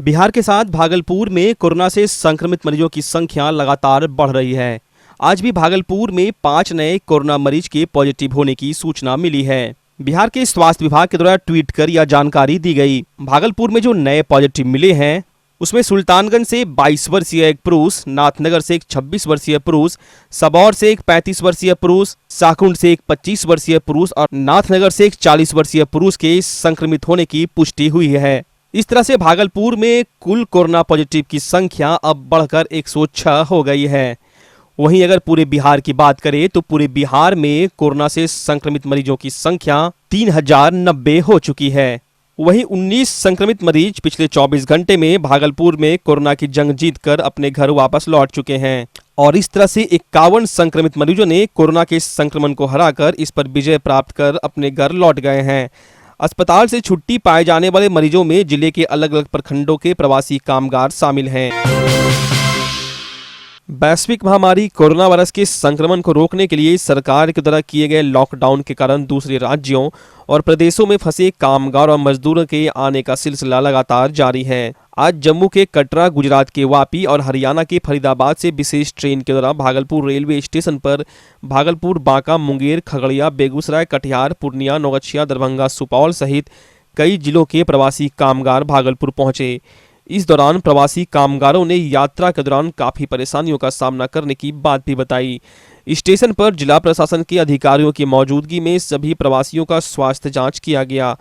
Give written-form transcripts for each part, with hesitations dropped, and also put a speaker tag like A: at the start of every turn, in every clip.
A: बिहार के साथ भागलपुर में कोरोना से संक्रमित मरीजों की संख्या लगातार बढ़ रही है। आज भी भागलपुर में 5 नए कोरोना मरीज के पॉजिटिव होने की सूचना मिली है। बिहार के स्वास्थ्य विभाग के द्वारा ट्वीट कर यह जानकारी दी गई। भागलपुर में जो नए पॉजिटिव मिले हैं उसमें सुल्तानगंज से 22 वर्षीय एक पुरुष, नाथनगर से एक 26 वर्षीय पुरुष, सबौर से एक 35 वर्षीय पुरुष, शाहकुंड से एक 25 वर्षीय पुरुष और नाथनगर से एक 40 वर्षीय पुरुष के संक्रमित होने की पुष्टि हुई है। इस तरह से भागलपुर में कुल कोरोना पॉजिटिव की संख्या अब बढ़कर 106 हो गई है। वहीं अगर पूरे बिहार की बात करें तो पूरे बिहार में कोरोना से संक्रमित मरीजों की संख्या 3090 हो चुकी है। वहीं 19 संक्रमित मरीज पिछले 24 घंटे में भागलपुर में कोरोना की जंग जीतकर अपने घर वापस लौट चुके हैं और इस तरह से 51 संक्रमित मरीजों ने कोरोना के संक्रमण को हराकर इस पर विजय प्राप्त कर अपने घर लौट गए हैं। अस्पताल से छुट्टी पाए जाने वाले मरीजों में जिले के अलग अलग प्रखंडों के प्रवासी कामगार शामिल हैं। वैश्विक महामारी कोरोना वायरस के संक्रमण को रोकने के लिए सरकार के द्वारा किए गए लॉकडाउन के कारण दूसरे राज्यों और प्रदेशों में फंसे कामगार और मजदूरों के आने का सिलसिला लगातार जारी है। आज जम्मू के कटरा, गुजरात के वापी और हरियाणा के फरीदाबाद से विशेष ट्रेन के द्वारा भागलपुर रेलवे स्टेशन पर भागलपुर, बांका, मुंगेर, खगड़िया, बेगूसराय, कटिहार, पूर्णिया, नौगछिया, दरभंगा, सुपौल सहित कई जिलों के प्रवासी कामगार भागलपुर पहुंचे। इस दौरान प्रवासी कामगारों ने यात्रा के दौरान काफी परेशानियों का सामना करने की बात भी बताई। स्टेशन पर जिला प्रशासन के अधिकारियों की मौजूदगी में सभी प्रवासियों का स्वास्थ्य जांच किया गया।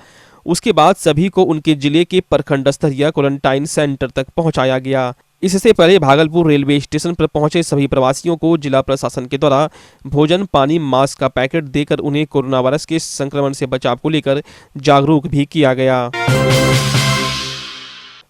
A: उसके बाद सभी को उनके जिले के प्रखंड स्तरीय क्वारंटाइन सेंटर तक पहुंचाया गया। इससे पहले भागलपुर रेलवे स्टेशन पर पहुंचे सभी प्रवासियों को जिला प्रशासन के द्वारा भोजन, पानी, मास्क का पैकेट देकर उन्हें कोरोना वायरस के संक्रमण से बचाव को लेकर जागरूक भी किया गया।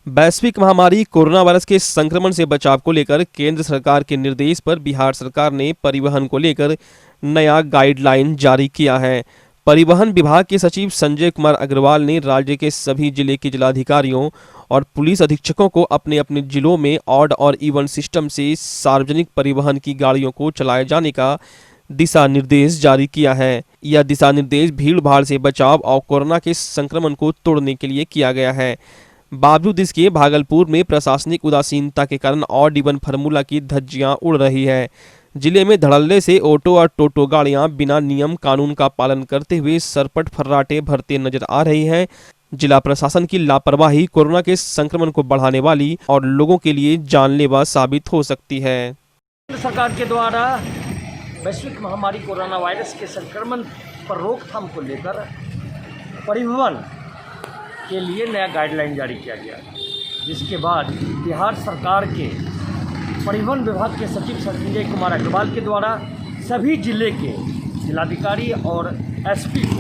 A: वैश्विक महामारी कोरोना वायरस के संक्रमण से बचाव को लेकर केंद्र सरकार के निर्देश पर बिहार सरकार ने परिवहन को लेकर नया गाइडलाइन जारी किया है। परिवहन विभाग के सचिव संजय कुमार अग्रवाल ने राज्य के सभी जिले के जिलाधिकारियों और पुलिस अधीक्षकों को अपने अपने जिलों में ऑड और इवन सिस्टम से सार्वजनिक परिवहन की गाड़ियों को चलाए जाने का दिशा निर्देश जारी किया है। यह दिशा निर्देश भीड़ भाड़ से बचाव और कोरोना के संक्रमण को तोड़ने के लिए किया गया है। बावजूद इसके भागलपुर में प्रशासनिक उदासीनता के कारण ऑड इवन फार्मूला की धज्जियां उड़ रही है। जिले में धड़ल्ले से ऑटो और टोटो गाड़ियां बिना नियम कानून का पालन करते हुए सरपट फर्राटे भरते नजर आ रही हैं। जिला प्रशासन की लापरवाही कोरोना के संक्रमण को बढ़ाने वाली और लोगों के लिए जानलेवा साबित हो सकती है।
B: केंद्र सरकार के द्वारा वैश्विक महामारी कोरोना वायरस के संक्रमण पर रोकथाम को लेकर परिवहन के लिए नया गाइडलाइन जारी किया गया, जिसके बाद बिहार सरकार के परिवहन विभाग के सचिव संजय कुमार अग्रवाल के द्वारा सभी जिले के जिलाधिकारी और एसपी को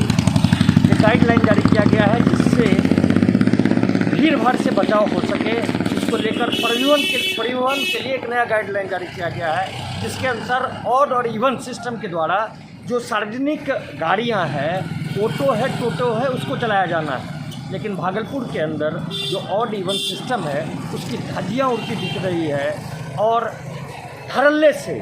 B: एक गाइडलाइन जारी किया गया है, जिससे भीड़ भाड़ से बचाव हो सके। इसको लेकर परिवहन के लिए एक नया गाइडलाइन जारी किया गया है, जिसके अनुसार ऑड और इवन सिस्टम के द्वारा जो सार्वजनिक गाड़ियां हैं, ऑटो है, टोटो है, उसको चलाया जाना है। लेकिन भागलपुर के अंदर जो ऑड इवन सिस्टम है उसकी धज्जियाँ उड़ती दिख रही है और धड़ल्ले से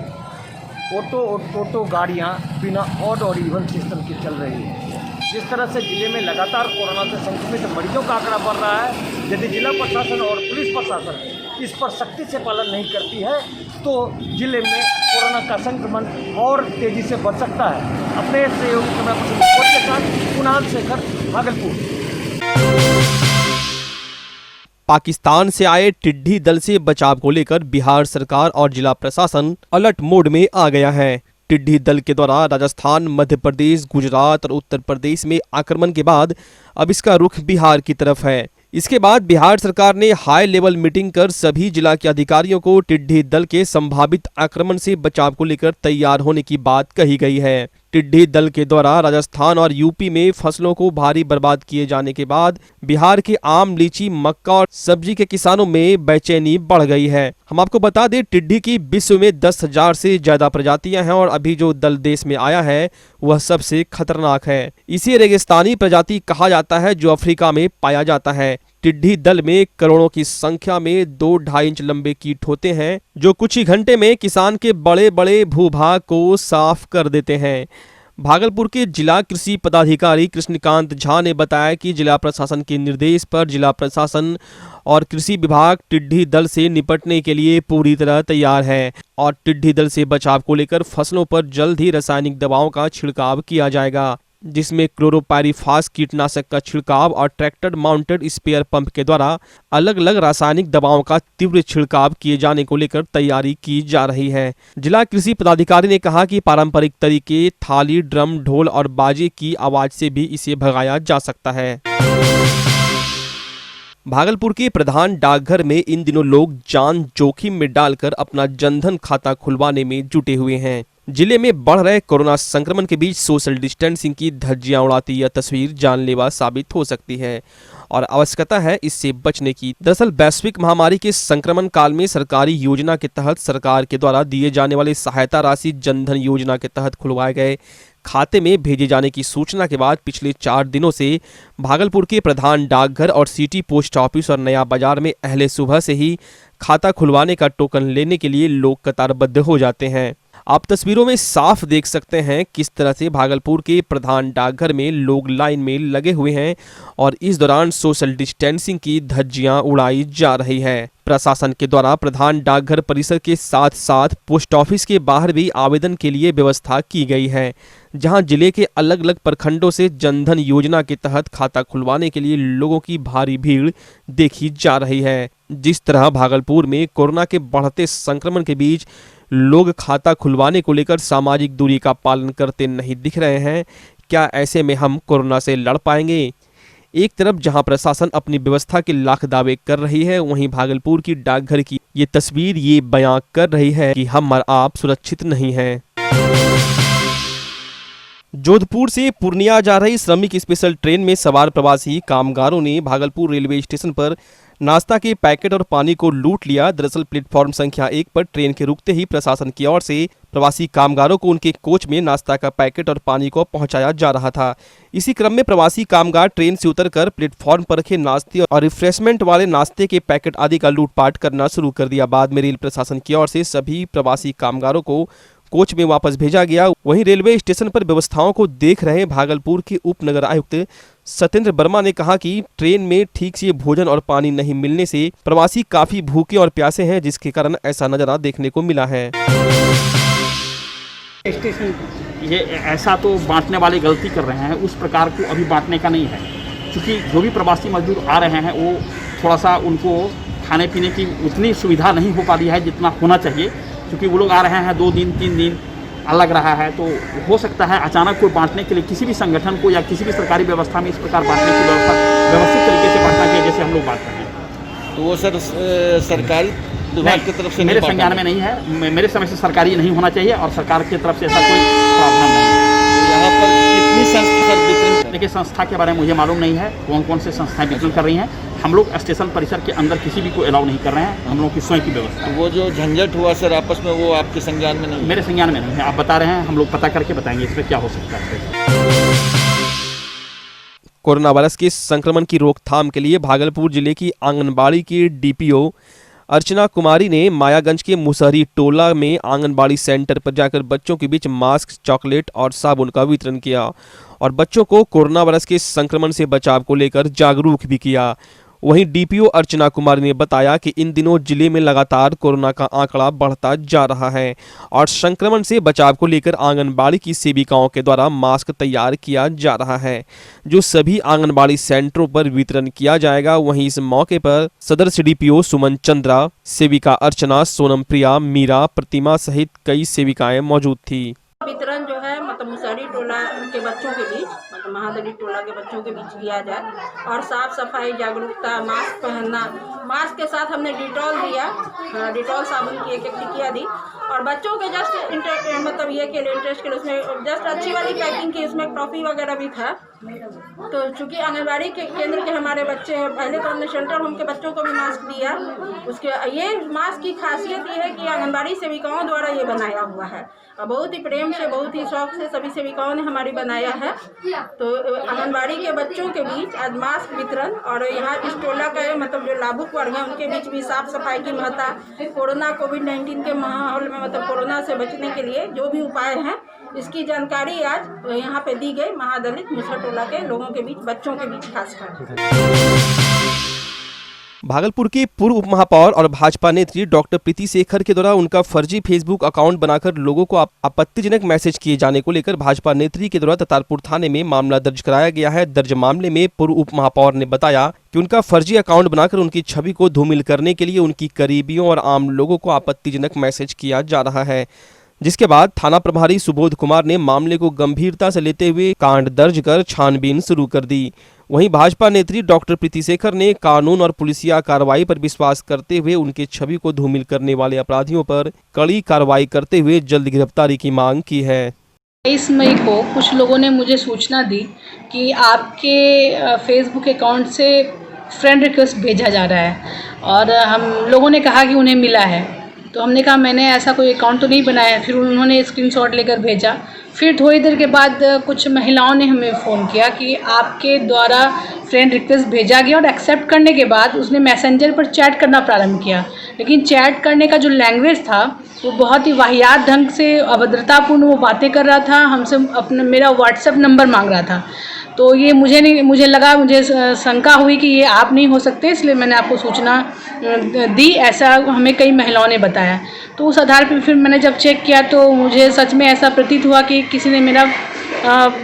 B: ऑटो और टोटो गाड़ियाँ बिना ऑड और इवन सिस्टम की चल रही है। जिस तरह से जिले में लगातार कोरोना से संक्रमित मरीजों का आंकड़ा बढ़ रहा है, यदि जिला प्रशासन और पुलिस प्रशासन इस पर सख्ती से पालन नहीं करती है तो जिले में कोरोना का संक्रमण और तेज़ी से बढ़ सकता है। अपने सहयोगी कैमरा पर्सन के साथ कुणाल शेखर, भागलपुर।
A: पाकिस्तान से आए टिड्डी दल से बचाव को लेकर बिहार सरकार और जिला प्रशासन अलर्ट मोड में आ गया है। टिड्डी दल के द्वारा राजस्थान, मध्य प्रदेश, गुजरात और उत्तर प्रदेश में आक्रमण के बाद अब इसका रुख बिहार की तरफ है। इसके बाद बिहार सरकार ने हाई लेवल मीटिंग कर सभी जिला के अधिकारियों को टिड्डी दल के संभावित आक्रमण से बचाव को लेकर तैयार होने की बात कही गई है। टिड्डी दल के द्वारा राजस्थान और यूपी में फसलों को भारी बर्बाद किए जाने के बाद बिहार के आम, लीची, मक्का और सब्जी के किसानों में बेचैनी बढ़ गई है। हम आपको बता दें, टिड्डी की विश्व में 10,000 से ज्यादा प्रजातियां हैं और अभी जो दल देश में आया है वह सबसे खतरनाक है। इसे रेगिस्तानी प्रजाति कहा जाता है जो अफ्रीका में पाया जाता है। टिड्डी दल में करोड़ों की संख्या में 2-2.5 इंच लंबे कीट होते हैं जो कुछ ही घंटे में किसान के बड़े बड़े भूभाग को साफ कर देते हैं। भागलपुर के जिला कृषि पदाधिकारी कृष्णकांत झा ने बताया कि जिला प्रशासन के निर्देश पर जिला प्रशासन और कृषि विभाग टिड्डी दल से निपटने के लिए पूरी तरह तैयार है और टिड्डी दल से बचाव को लेकर फसलों पर जल्द ही रासायनिक दवाओं का छिड़काव किया जाएगा, जिसमें क्लोरोपाइरीफास कीटनाशक का छिड़काव और ट्रैक्टर माउंटेड स्प्रेयर पंप के द्वारा अलग अलग रासायनिक दवाओं का तीव्र छिड़काव किए जाने को लेकर तैयारी की जा रही है। जिला कृषि पदाधिकारी ने कहा कि पारंपरिक तरीके थाली, ड्रम, ढोल और बाजे की आवाज से भी इसे भगाया जा सकता है। भागलपुर के प्रधान डाकघर में इन दिनों लोग जान जोखिम में डालकर अपना जनधन खाता खुलवाने में जुटे हुए हैं। जिले में बढ़ रहे कोरोना संक्रमण के बीच सोशल डिस्टेंसिंग की धज्जियां उड़ाती यह तस्वीर जानलेवा साबित हो सकती है और आवश्यकता है इससे बचने की। दरअसल वैश्विक महामारी के संक्रमण काल में सरकारी योजना के तहत सरकार के द्वारा दिए जाने वाले सहायता राशि जनधन योजना के तहत खुलवाए गए खाते में भेजे जाने की सूचना के बाद पिछले 4 दिनों से भागलपुर के प्रधान डाकघर और सिटी पोस्ट ऑफिस और नया बाजार में अहले सुबह से ही खाता खुलवाने का टोकन लेने के लिए लोग कतारबद्ध हो जाते हैं। आप तस्वीरों में साफ देख सकते हैं किस तरह से भागलपुर के प्रधान डाकघर में लोग लाइन में लगे हुए हैं और इस दौरान सोशल डिस्टेंसिंग की धज्जियां उड़ाई जा रही है। प्रशासन के द्वारा प्रधान डाकघर परिसर के साथ साथ पोस्ट ऑफिस के बाहर भी आवेदन के लिए व्यवस्था की गई है, जहां जिले के अलग अलग प्रखंडों से जनधन योजना के तहत खाता खुलवाने के लिए लोगों की भारी भीड़ देखी जा रही है। जिस तरह भागलपुर में कोरोना के बढ़ते संक्रमण के बीच लोग खाता खुलवाने को लेकर सामाजिक दूरी का पालन करते नहीं दिख रहे हैं, क्या ऐसे में हम कोरोना से लड़ पाएंगे? एक तरफ जहां प्रशासन अपनी व्यवस्था के लाख दावे कर रही है, वहीं भागलपुर की डाकघर की ये तस्वीर ये बयां कर रही है कि हम और आप सुरक्षित नहीं हैं। जोधपुर से पूर्णिया जा रही श्रमिक स्पेशल ट्रेन में सवार प्रवासी कामगारों ने भागलपुर रेलवे स्टेशन पर नाश्ता के पैकेट और पानी को लूट लिया। दरअसल प्लेटफॉर्म संख्या 1 पर ट्रेन के रुकते ही प्रशासन की ओर से प्रवासी कामगारों को उनके कोच में नाश्ता का पैकेट और पानी को पहुंचाया जा रहा था। इसी क्रम में प्रवासी कामगार ट्रेन से उतरकर प्लेटफॉर्म पर रखे नाश्ते और रिफ्रेशमेंट वाले नाश्ते के पैकेट आदि का लूटपाट करना शुरू कर दिया। बाद में रेल प्रशासन की ओर से सभी प्रवासी कामगारों को कोच में वापस भेजा गया। वहीं रेलवे स्टेशन पर व्यवस्थाओं को देख रहे भागलपुर के उप नगर आयुक्त सत्येंद्र वर्मा ने कहा कि ट्रेन में ठीक से भोजन और पानी नहीं मिलने से प्रवासी काफी भूखे और प्यासे हैं, जिसके कारण ऐसा नजारा देखने को मिला है।
C: स्टेशन ये ऐसा तो बांटने वाले गलती कर रहे हैं, उस प्रकार को अभी बांटने का नहीं है, क्योंकि जो भी प्रवासी मजदूर आ रहे हैं वो थोड़ा सा उनको खाने पीने की उतनी सुविधा नहीं हो पा रही है जितना होना चाहिए, क्योंकि वो लोग आ रहे हैं 2 दिन 3 दिन अलग रहा है। तो हो सकता है अचानक कोई बांटने के लिए किसी भी संगठन को या किसी भी सरकारी व्यवस्था में इस प्रकार बांटने की व्यवस्था व्यवस्थित तरीके से बांटना चाहिए जैसे हम लोग बांट रहे हैं।
D: तो वो सर सरकारी विभाग की तरफ से
C: मेरे संज्ञान में नहीं है, मेरे समय से सरकारी नहीं होना चाहिए और सरकार की तरफ से ऐसा कोई प्रावधान नहीं है।
D: यहाँ पर कितनी संस्था वितरण?
C: देखिए, संस्था के बारे में मुझे मालूम नहीं है कौन कौन से संस्थाएं वितरण कर रही हैं। हम लोग स्टेशन परिसर के अंदर किसी भी को अलाउ नहीं कर रहे हैं, हम लोगों की स्वयं की व्यवस्था।
D: तो वो जो झंझट हुआ सर आपस में, वो आपके संज्ञान में नहीं?
C: मेरे संज्ञान में नहीं है, आप बता रहे हैं, हम लोग पता करके बताएंगे इसमें क्या हो सकता है।
A: कोरोना वायरस के संक्रमण की रोकथाम के लिए भागलपुर जिले की आंगनबाड़ी की डीपीओ अर्चना कुमारी ने मायागंज के मुसहरी टोला में आंगनबाड़ी सेंटर पर जाकर बच्चों के बीच मास्क, चॉकलेट और साबुन का वितरण किया और बच्चों को कोरोना वायरस के संक्रमण से बचाव को लेकर जागरूक भी किया। वहीं डीपीओ अर्चना कुमारी ने बताया कि इन दिनों जिले में लगातार कोरोना का आंकड़ा बढ़ता जा रहा है और संक्रमण से बचाव को लेकर आंगनबाड़ी की सेविकाओं के द्वारा मास्क तैयार किया जा रहा है, जो सभी आंगनबाड़ी सेंटरों पर वितरण किया जाएगा। वहीं इस मौके पर सदर सीडीपीओ सुमन चंद्रा, सेविका अर्चना, सोनम प्रिया, मीरा, प्रतिमा सहित कई सेविकाएं मौजूद थी।
E: वितरण जो है मतलब मुसहरी टोला के बच्चों के बीच, मतलब महादली टोला के बच्चों के बीच किया जाए और साफ सफाई, जागरूकता, मास्क पहनना, मास्क के साथ हमने डिटॉल दिया, डिटॉल साबुन की 1-1 टिकिया दी और बच्चों के जस्ट मतलब ये के लिए इंटरेस्ट के लिए उसमें जस्ट अच्छी वाली पैकिंग की, उसमें टॉफी वगैरह भी था। तो चूँकि आंगनबाड़ी के केंद्र के हमारे बच्चे हैं, पहले तो हमने शेल्टर होम के बच्चों को भी मास्क दिया। उसके ये मास्क की खासियत ये है कि आंगनबाड़ी सेविकाओं द्वारा ये बनाया हुआ है और बहुत ही प्रेम से, बहुत ही शौक से सभी सेविकाओं ने हमारी बनाया है। तो आंगनबाड़ी के बच्चों के बीच आज मास्क वितरण और यहाँ इस टोला का मतलब जो लाभुक वर्ग है उनके बीच भी साफ सफाई की महत्ता, कोरोना कोविड-19 के माहौल में मतलब कोरोना से बचने के लिए जो भी उपाय हैं इसकी जानकारी आज यहाँ पे दी गई महादलित मुसहर टोला के लोगों के बीच, बच्चों के बीच खासकर।
A: भागलपुर के पूर्व उप महापौर और भाजपा नेत्री डॉक्टर प्रीति शेखर के द्वारा उनका फर्जी फेसबुक अकाउंट बनाकर लोगों को आपत्तिजनक मैसेज किए जाने को लेकर भाजपा नेत्री के द्वारा ततारपुर थाने में मामला दर्ज कराया गया है। दर्ज मामले में पूर्व उप महापौर ने बताया कि उनका फर्जी अकाउंट बनाकर उनकी छवि को धूमिल करने के लिए उनकी करीबियों और आम लोगों को आपत्तिजनक मैसेज किया जा रहा है, जिसके बाद थाना प्रभारी सुबोध कुमार ने मामले को गंभीरता से लेते हुए कांड दर्ज कर छानबीन शुरू कर दी। वहीं भाजपा नेत्री डॉक्टर प्रीति शेखर ने कानून और पुलिसिया कार्रवाई पर विश्वास करते हुए उनके छवि को धूमिल करने वाले अपराधियों पर कड़ी कार्रवाई करते हुए जल्द गिरफ्तारी की मांग की है।
F: 23 मई को कुछ लोगों ने मुझे सूचना दी कि आपके फेसबुक अकाउंट से फ्रेंड रिक्वेस्ट भेजा जा रहा है और हम लोगों ने कहा कि उन्हें मिला है, तो हमने कहा मैंने ऐसा कोई अकाउंट तो नहीं बनाया। फिर उन्होंने स्क्रीनशॉट लेकर भेजा। फिर थोड़ी देर के बाद कुछ महिलाओं ने हमें फ़ोन किया कि आपके द्वारा फ्रेंड रिक्वेस्ट भेजा गया और एक्सेप्ट करने के बाद उसने मैसेंजर पर चैट करना प्रारंभ किया, लेकिन चैट करने का जो लैंग्वेज था वो बहुत ही वाहियात ढंग से अभद्रतापूर्ण वो बातें कर रहा था। हमसे मेरा व्हाट्सएप नंबर मांग रहा था। तो ये मुझे शंका हुई कि ये आप नहीं हो सकते, इसलिए मैंने आपको सूचना दी, ऐसा हमें कई महिलाओं ने बताया। तो उस आधार पर फिर मैंने जब चेक किया तो मुझे सच में ऐसा प्रतीत हुआ कि किसी ने मेरा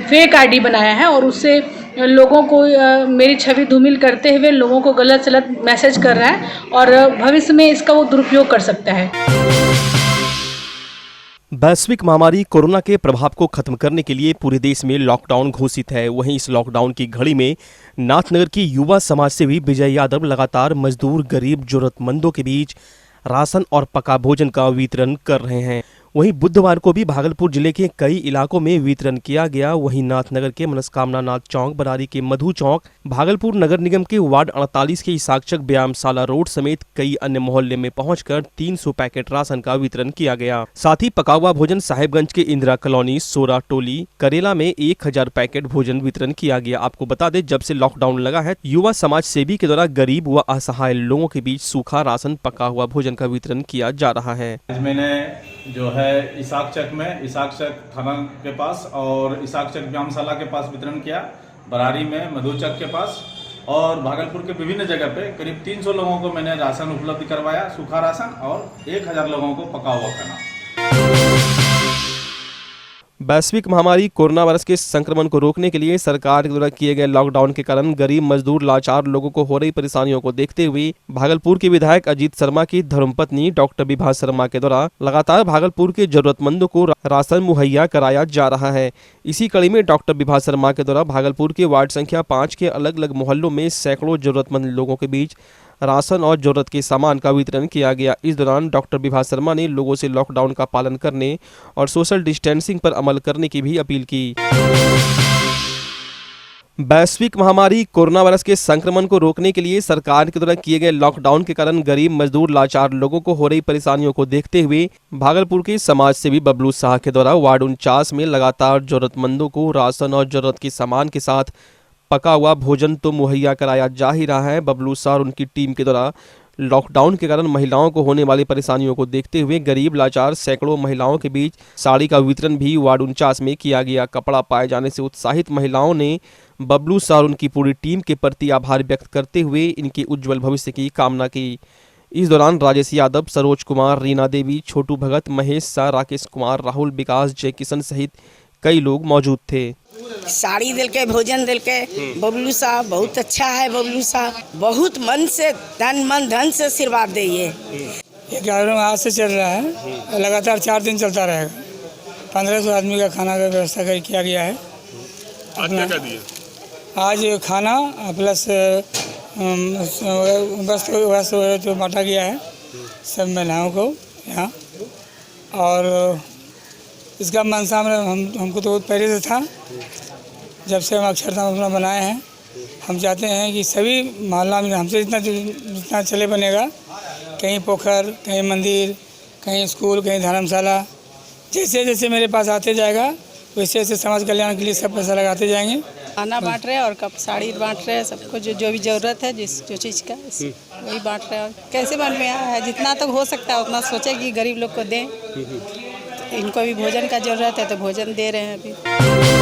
F: फेक आईडी बनाया है और उससे लोगों को मेरी छवि धूमिल करते हुए लोगों को गलत सलत मैसेज कर रहा है और भविष्य में इसका वो दुरुपयोग कर सकता है।
A: वैश्विक महामारी कोरोना के प्रभाव को खत्म करने के लिए पूरे देश में लॉकडाउन घोषित है। वहीं इस लॉकडाउन की घड़ी में नाथनगर की युवा समाज सेवी विजय यादव लगातार मजदूर, गरीब, जरूरतमंदों के बीच राशन और पका भोजन का वितरण कर रहे हैं। वहीं बुधवार को भी भागलपुर जिले के कई इलाकों में वितरण किया गया। वहीं नाथनगर के मनस्कामना नाथ चौक, बरारी के मधु चौक, भागलपुर नगर निगम के वार्ड 48 के इसाकचक व्यायामशाला रोड समेत कई अन्य मोहल्ले में पहुंचकर 300 पैकेट राशन का वितरण किया गया। साथ ही पका हुआ भोजन साहेबगंज के इंदिरा कॉलोनी, सोरा टोली, करेला में 1000 पैकेट भोजन वितरण किया गया। आपको बता दें, जब से लॉकडाउन लगा है, युवा समाज सेवी के द्वारा गरीब व असहाय लोगों के बीच सूखा राशन, पका हुआ भोजन का वितरण किया जा रहा है।
G: मैंने जो है इसाकचक में, इसाकचक थाना के पास और इसाकचक व्यायामशाला के पास वितरण किया, बरारी में मधुचक के पास और भागलपुर के विभिन्न जगह पे करीब 300 लोगों को मैंने राशन उपलब्ध करवाया, सूखा राशन, और 1000 लोगों को पका हुआ खाना।
A: वैश्विक महामारी कोरोना वायरस के संक्रमण को रोकने के लिए सरकार के द्वारा किए गए लॉकडाउन के कारण गरीब, मजदूर, लाचार लोगों को हो रही परेशानियों को देखते हुए भागलपुर के विधायक अजीत शर्मा की धर्मपत्नी डॉक्टर विभा शर्मा के द्वारा लगातार भागलपुर के जरूरतमंदों को राशन मुहैया कराया जा रहा है। इसी कड़ी में डॉक्टर विभा शर्मा के द्वारा भागलपुर के वार्ड संख्या 5 के अलग अलग मोहल्लों में सैकड़ों जरूरतमंद लोगों के बीच राशन और जरूरत के सामान का वितरण किया गया। इस दौरान डॉक्टर विभा शर्मा ने लोगों से लॉकडाउन का पालन करने और सोशल डिस्टेंसिंग पर अमल करने की भी अपील की। वैश्विक महामारी कोरोना वायरस के संक्रमण को रोकने के लिए सरकार के द्वारा किए गए लॉकडाउन के कारण गरीब, मजदूर, लाचार लोगों को हो रही परेशानियों को देखते हुए भागलपुर के समाज सेवी बबलू शाह के द्वारा वार्ड 49 में लगातार जरूरतमंदों को राशन और जरूरत के सामान के साथ पका हुआ भोजन तो मुहैया कराया जा ही रहा है। बबलू शाह और उनकी टीम के द्वारा लॉकडाउन के कारण महिलाओं को होने वाली परेशानियों को देखते हुए गरीब, लाचार सैकड़ों महिलाओं के बीच साड़ी का वितरण भी वार्ड 49 में किया गया। कपड़ा पाए जाने से उत्साहित महिलाओं ने बबलू शाह और उनकी पूरी टीम के प्रति आभार व्यक्त करते हुए इनके उज्जवल भविष्य की कामना की। इस दौरान राजेश यादव, सरोज कुमार, रीना देवी, छोटू भगत, महेश शाह, राकेश कुमार, राहुल, विकास, जय किशन सहित कई लोग मौजूद थे।
H: साड़ी दिल के, भोजन दिल के, बबलू साहब बहुत अच्छा है। बबलू साहब बहुत मन से, तन मन धन से आशीर्वाद दे। ये
I: कार्यक्रम आज से चल रहा है, लगातार 4 दिन चलता रहेगा। 1500 आदमी का खाना का व्यवस्था किया गया है। आज क्या दिया? आज खाना प्लस वस्त्र तो बांटा गया है सब महिलाओं को यहाँ। और इसका मनसा में हमको तो बहुत पहले से था, जब से हम अक्षरधाम अपना बनाए हैं। हम चाहते हैं कि सभी मोहल्ला में हमसे जितना चले बनेगा, कहीं पोखर, कहीं मंदिर, कहीं स्कूल, कहीं धर्मशाला, जैसे जैसे मेरे पास आते जाएगा वैसे वैसे समाज कल्याण के लिए सब पैसा लगाते जाएंगे।
E: खाना बांट रहे हैं और कप साड़ी बांट रहे हैं, सबको जो भी ज़रूरत है, जो चीज़ का वही बांट रहे हैं। कैसे मन में आया है, जितना तक हो सकता है उतना सोचे कि गरीब लोग को दें।
H: इनको भी भोजन का ज़रूरत है तो भोजन दे रहे हैं अभी।